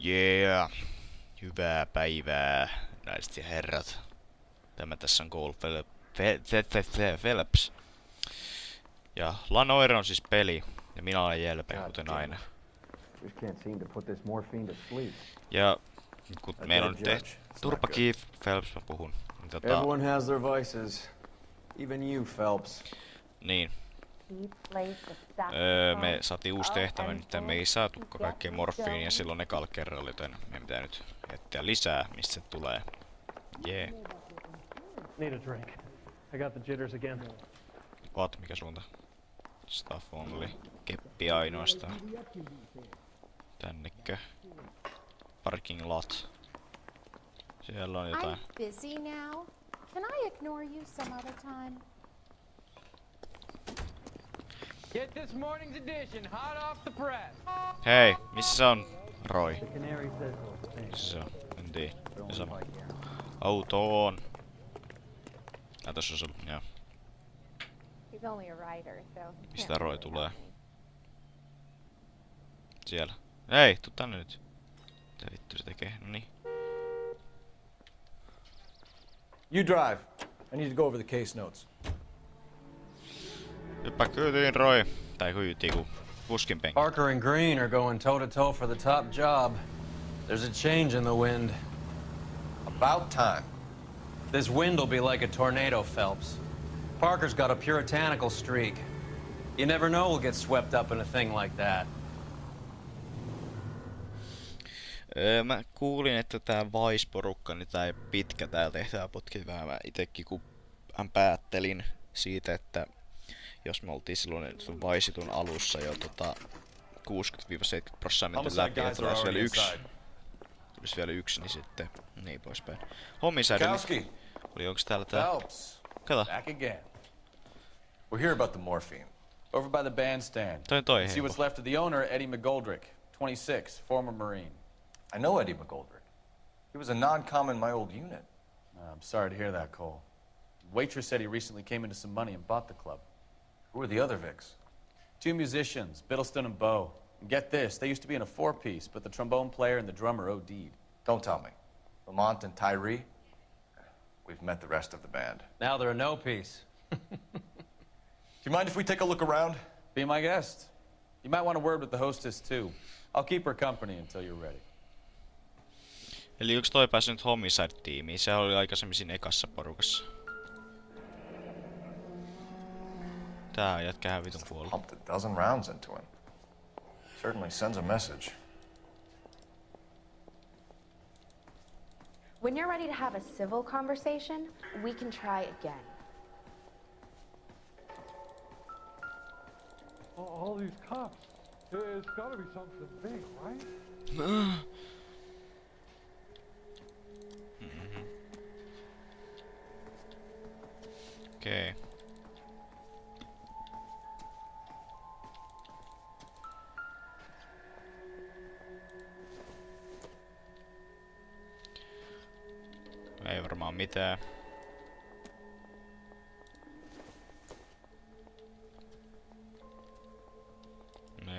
Yeah, hyvää päivää, naiset ja herrat. Tämä tässä on Cole Phelps. Ja Noire on siis peli, ja minä olen Jelpe, kuten aina. Ja kun meillä on nyt tehty turpa Phelps, mä puhun. Everyone has their vices. Even you, Phelps. Niin. Me saatiin uusi tehtävä, nyt me ei saatu kaikkea morfiinia silloin ekalla kerralla, joten meidän pitää nyt etsiä lisää, mistä se tulee. Yeah. Need a drink. I got the jitters again. What? Mikä suunta? Stuff only. Keppi ainoastaan. Tännekö? Parking lot. Siellä on jotain. I'm busy now. Can I ignore you some other time? Get this morning's edition hot off the press. Hei, missä on Roy? Missä se on? En tiedä. Autoon. Tossa on se, joo. Mistä Roy tulee? Siellä. Hei, tuu tänne nyt. Mitä vittu se tekee? Noniin. You drive. I need to go over the case notes. Hyppää kyytiin, Roy. Tai kyytiin, kun kuskin penki. Parker and Green are going toe-to-toe for the top job. There's a change in the wind. About time. This wind will be like a tornado, Phelps. Parker's got a puritanical streak. You never know we'll get swept up in a thing like that. Mä kuulin, että tää Vice-porukka, niin tää pitkä tää tehtävä potki vähän. Mä itekin kun päättelin siitä, että jos me oltiin silloin Vice-tun alussa jo 60-70% menty läpi ja tulisi vielä yksi, niin sitten niin poispäin. Homicide, oli onks täällä tää? Phelps. Kato. Back again. We're here about the morphine. Over by the bandstand. Toi See what's left of the owner, Eddie McGoldrick, 26, former Marine. I know Eddie McGoldrick. He was a non-com in my old unit. I'm sorry to hear that, Cole. Waitress said he recently came into some money and bought the club. Who are the other Vics? Two musicians, Biddleston and Bow. And get this, they used to be in a four-piece, but the trombone player and the drummer OD'd. Don't tell me. Lamont and Tyree? We've met the rest of the band. Now they're a no-piece. Do you mind if we take a look around? Be my guest. You might want a word with the hostess, too. I'll keep her company until you're ready. Eli yks toi pääsi nyt Homicide-tiimiin? Se oli aikaisemmin siinä ekassa porukassa. Tää jätkähän vitun kuollut. Pumped a dozen rounds into him. Certainly sends a message. When you're ready to have a civil conversation, we can try again. All these cops. It's gotta be something big, right? Okei. Ei varmaan mitään.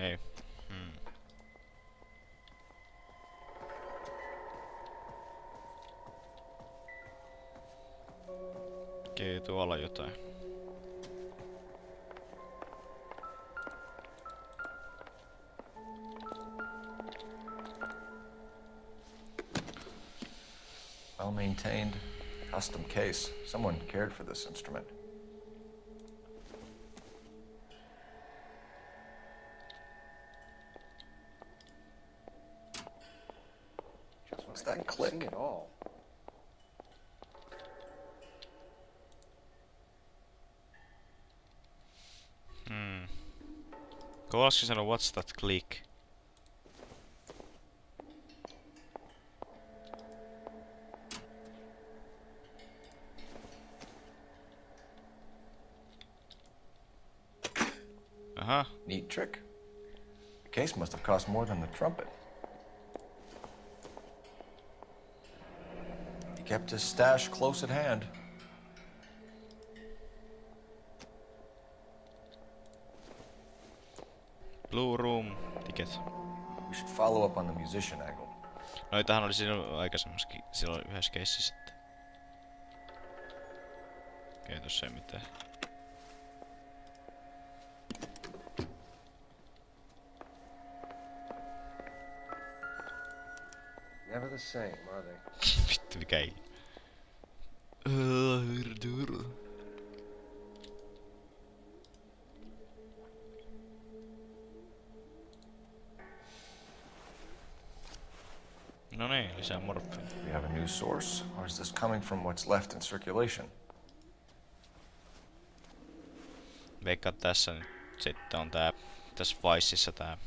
Ei. Okei, tuolla jotain. Well-maintained, custom case. Someone cared for this instrument. What's that click? Kowalski sanoi, what's that click? Aha. Neat trick. The case must have cost more than the trumpet. He kept his stash close at hand. Blue room ticket. We should follow up on the musician angle. Noitahan oli silloin aikaisemmaskin, silloin yhdessä keississä. Okei, tossa ei mitään. Never the same, are they? Vittu mikä ei. No niin, lisää morfia. We have a new source, or is this coming from what's left in circulation? Veikkaan tässä nyt sitten on tää, tässä Vicessa tää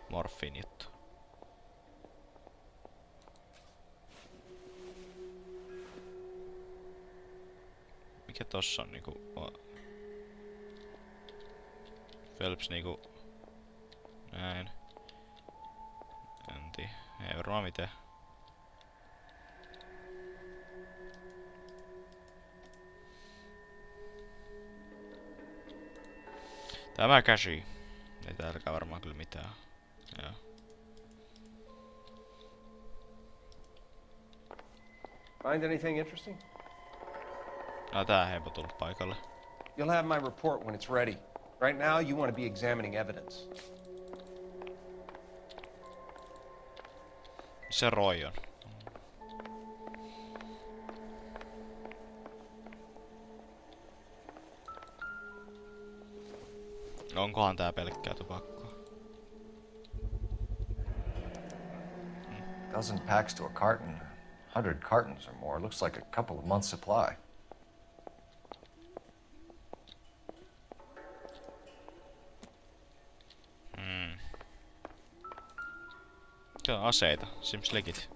morfiin juttu. Mikä tossa on niinku... Phelps niinku... Näin. En tiedä. Ei varmaan mitään. Tämä käsi. Ei täälläkään varmaan kyllä mitään. Joo. Find anything interesting? No tää heipo tullut paikalle. You'll have my report when it's ready. Right now, you want to be examining evidence. Se Roy on. Onkohan tää pelkkää tupakkaa? Dozen packs to a carton. 100 cartons or more. Looks like a couple of months' supply. Se on aseita. Sims legit.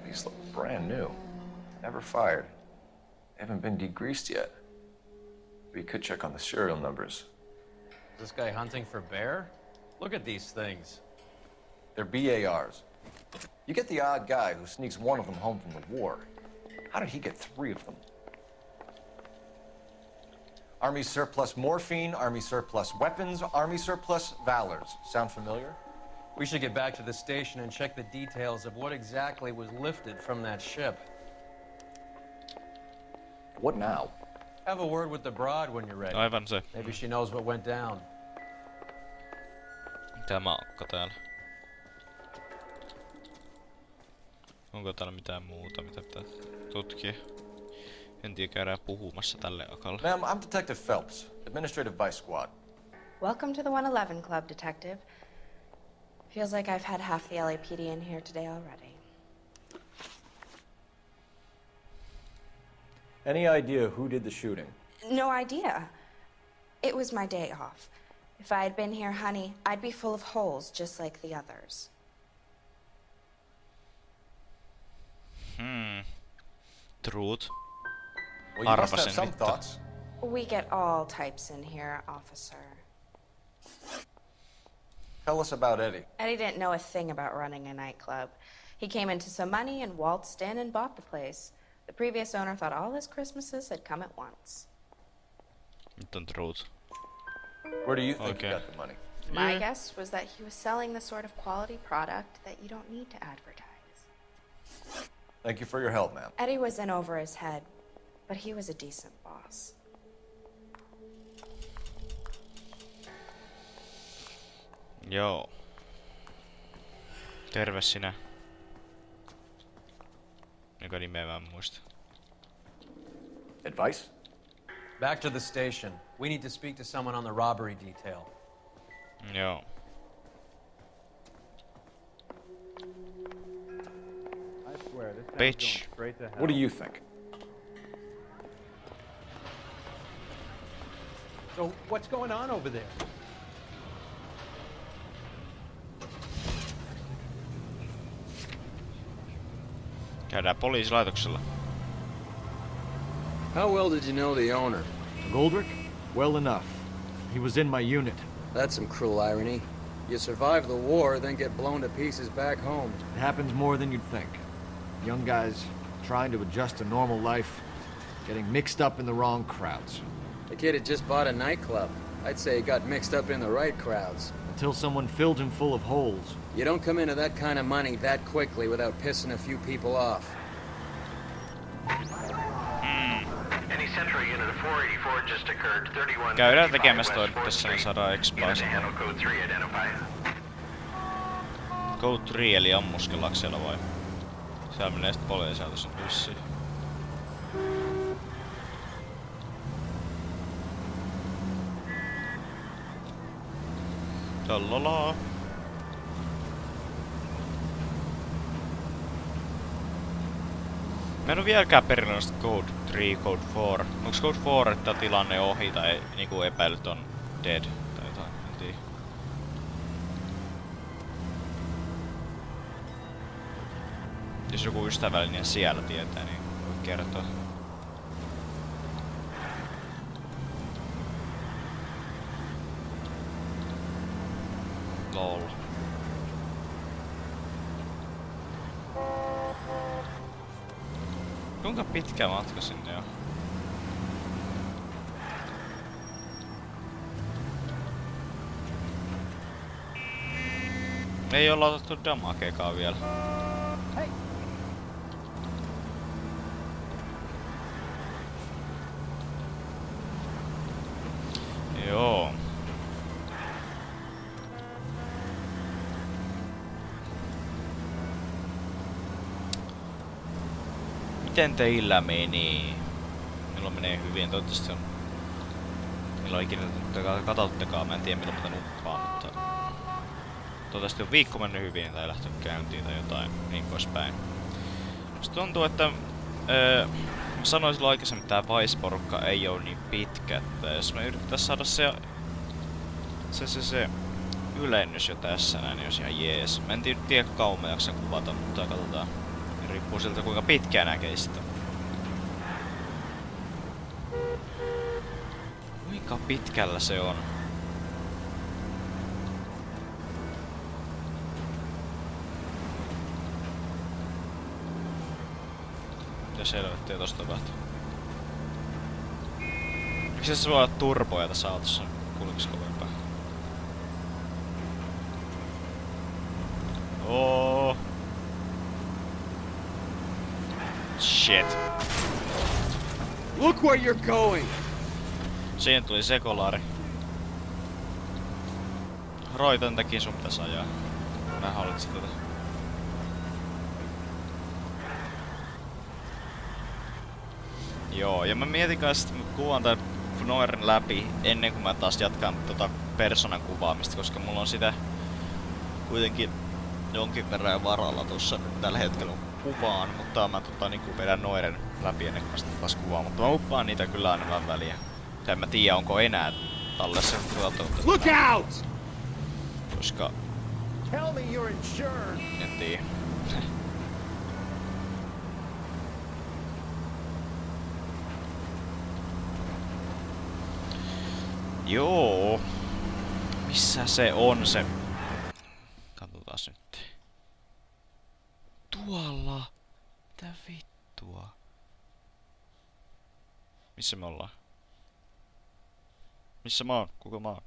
These look brand new. Never fired. They haven't been degreased yet. We could check on the serial numbers. Is this guy hunting for bear? Look at these things. They're BARs. You get the odd guy who sneaks one of them home from the war. How did he get 3 of them? Army surplus morphine, Army surplus weapons, Army surplus valors. Sound familiar? We should get back to the station and check the details of what exactly was lifted from that ship. What now? Have a word with the broad when you're ready. Aivan se. Maybe she knows what went down. Tämä akka täällä. Onko täällä mitään muuta, mitä pitää tutkia? En tiedä, käydään puhumassa tälle akalle. Ma'am, I'm Detective Phelps, Administrative Vice Squad. Welcome to the 111 Club, Detective. Feels like I've had half the LAPD in here today already. Any idea who did the shooting? No idea. It was my day off. If I had been here, honey, I'd be full of holes just like the others. Truth. Well, you must have Arvasin some vittu. thoughts. We get all types in here, officer. Tell us about Eddie. Eddie didn't know a thing about running a nightclub. He came into some money and waltzed in and bought the place. The previous owner thought all his Christmases had come at once. Nyt on truth. Where do you think Okay. he got the money? My guess was that he was selling the sort of quality product that you don't need to advertise. Thank you for your help, ma'am. Eddie was in over his head, but he was a decent boss. Joo. Terve sinä. Joka nimeä mä en muista. Advice? Back to the station. We need to speak to someone on the robbery detail. Joo. I swear, this town's Bitch. going straight to hell. What do you think? So, what's going on over there? Käydään poliisilaitoksella. How well did you know the owner? Goldrick? Well enough. He was in my unit. That's some cruel irony. You survive the war, then get blown to pieces back home. It happens more than you'd think. Young guys trying to adjust to normal life, getting mixed up in the wrong crowds. The kid had just bought a nightclub. I'd say he got mixed up in the right crowds. Until someone filled him full of holes. You don't come into that kind of money that quickly without pissing a few people off. Any central unit of 484 just occurred. 31. Käydään tekemässä toi tässä, niin saadaan explosion. Code 3 identified. Code 3 eli ammuskellaksella vai? Siellä menee sit poliisilta sen vissiin. Tallolaa. Mä en oo vieläkään perillä Code 3, Code 4. Onks Code 4, että tilanne ohi tai niinku epäilyt on dead tai jotain, en tiedä. Jos joku ystävällinen siellä tietää, niin voi kertoa. Lol. Kuinka pitkä matka sinne on? Ei olla otettu damakeekaan vielä. Joo. Miten teillä meni? Milloin menee hyvin? Toivottavasti on... Milloin ikinä katsottekaan, mä en tiedä milloin mä nuppaan, mutta... Toivottavasti on viikko mennyt hyvin tai lähtenyt käyntiin tai jotain, niin poispäin. Musta tuntuu, että... mä sanoin silloin aikaisemmin, että tää Vice-porukka ei oo niin pitkä, että jos me yritetään saada se ylennys jo tässä näin, niin olisi ihan jees. Mä en tiedä kauan mä jaksan kuvata, mutta katsotaan. Riippuu siltä kuinka pitkään nää kestää. Kuinka pitkällä se on? Mitä selvettiä tosta tapahtuu? Miksi se voi olla turboja tässä autossa? Kulkis kovempaa. Oh. Shit. Look where you're going! Siihen tuli sekolaari. Roy, tän takia sun pitäis ajaa. Mä hallitsin tätä. Joo, ja mä mietin kanssa, että mä kuvaan tän noiren läpi ennen kuin mä taas jatkan tota persoonan kuvaamista, koska mulla on sitä kuitenkin jonkin verran varalla tuossa tällä hetkellä kuvaan, mutta mä niinku vedän noiren läpi ennen kuin mä sitä taas kuvaan, mutta mä uppaan niitä kyllä aina vähän väliä. En mä tiedä onko enää tallessa Look out! Koska... Tell me you're insured. En tiedä. Joo. Missä se on se? Katsotaan nyt. Tuolla. Mitä vittua? Missä me ollaan? Missä mä oon? Kuka mä oon?